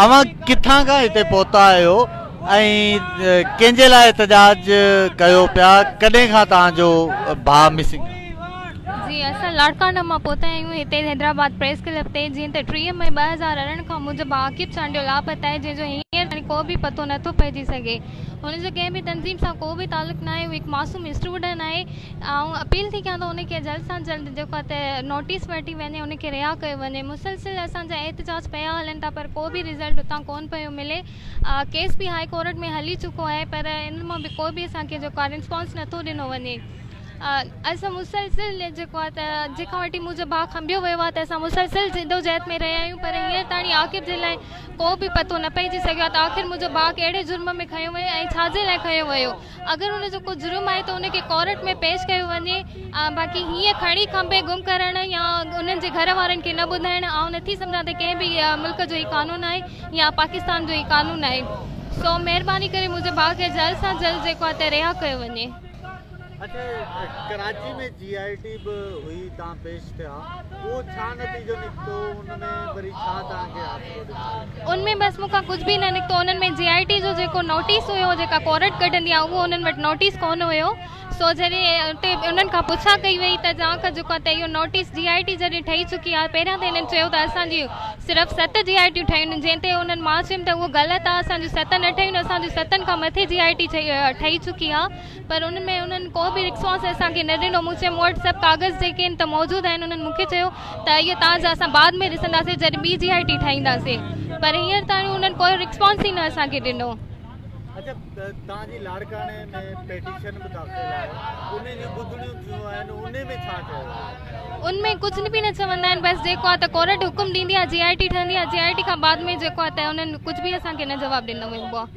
अवां किथां खां हिते पहुता आहियो ऐं कंहिंजे लाइ एहतजाज कयो पिया, कॾहिं खां तव्हांजो भाउ मिसिंग? जी असां लाड़काना मां पहुता आहियूं हिते हैदराबाद प्रेस क्लब ते। जीअं त 30 मई 2018 खां मुंहिंजो भाउ आकिब चांडियो लापता आहे, जंहिंजो हींअर को बि पतो नथो पइजी सघे। हुनजो कंहिं बि तंज़ीम सां को बि तालुक़ु न आहे, हू हिकु मासूम स्टूडेंट आहे। ऐं अपील थी कयां त उनखे जल्द सां जल्द जेको आहे त नोटिस वठी वञे, उनखे रिहा कयो वञे। मुसलसिल असांजा एहतजाज पिया हलनि था पर को बि रिज़ल्ट उतां कोन पियो मिले। केस बि हाई कोर्ट में हली चुको आहे पर इन मां बि कोई बि असांखे जेको आहे रिस्पॉन्स नथो ॾिनो वञे। असां मुसलसिल जेको आहे त जेखां वठी मुंहिंजो भाउ खंबियो वियो आहे त असां मुसलसिल जिदोजहद में रहिया आहियूं, पर हींअर ताणी आख़िर जे लाइ को बि पतो न पइजी सघियो आहे त आख़िर मुंहिंजो भाउ कहिड़े जुर्म में खंयो वियो ऐं छाजे लाइ खंयो वियो। अगरि हुनजो को जुर्म आहे त उनखे कोर्ट में पेश कयो वञे। बाक़ी हीअं खणी खंबे गुम करणु या उन्हनि जे घर वारनि खे न ॿुधाइणु आउं नथी सम्झां त कंहिं बि मुल्क जो ई कानून आहे या पाकिस्तान जो ई कानून आहे। सो महिरबानी करे मुंहिंजे भाउ खे जल्द सां जल्द जेको आहे त रिहा कयो वञे। अच्छा, कराची में GIT बि हुई, तव्हां पेश थिया, उहो छा नतीजो निकितो? उनमें वरी छा तव्हांखे हासिलो ॾिनो? उनमें बसि मूंखां कुझु बि न निकितो। उन्हनि में GIT जो जेको नोटिस हुयो, जेका कोर्ट कढंदी आहे, उहो उन्हनि वटि नोटिस कोन हुयो। सो जॾहिं उते उन्हनि खां पुछा कई वई त तव्हांखां जेको आहे त इहो नोटिस GIT जॾहिं ठही चुकी आहे, पहिरियां त हिननि चयो त असांजी सिर्फ़ु 7 GIT ठहियूं आहिनि, जंहिं ते उन्हनि मां चयुमि त उहो ग़लति आहे, असांजूं 7 न ठहियूं आहिनि, असांजूं 7 खां मथे GIT ठही चुकी आहे। पर उनमें उन्हनि को बि रिस्पॉन्स असांखे न ॾिनो। मूं चयो मूं वटि सभु कागज़ जेके आहिनि त मौजूदु आहिनि। उन्हनि मूंखे चयो त इहो तव्हांजा असां बाद में ॾिसंदासीं जॾहिं ॿी GIT ठाहींदासीं, पर हींअर ताणी उन्हनि कोई रिस्पॉन्स ई न असांखे ॾिनो। अच्छा, तव्हांजी लाड़काने में पेटिशन बि दाख़िल आहे, उन जूं ॿुधणियूं थियूं आहिनि, उन में छा चयो? उनमें कुझु बि न चवंदा आहिनि। बसि जेको आहे त कोर्ट हुकुम ॾींदी आहे, GIT ठहंदी आहे, GIT खां बाद में जेको आहे त उन्हनि कुझु बि असांखे न जवाबु ॾिनो वेंदो आहे।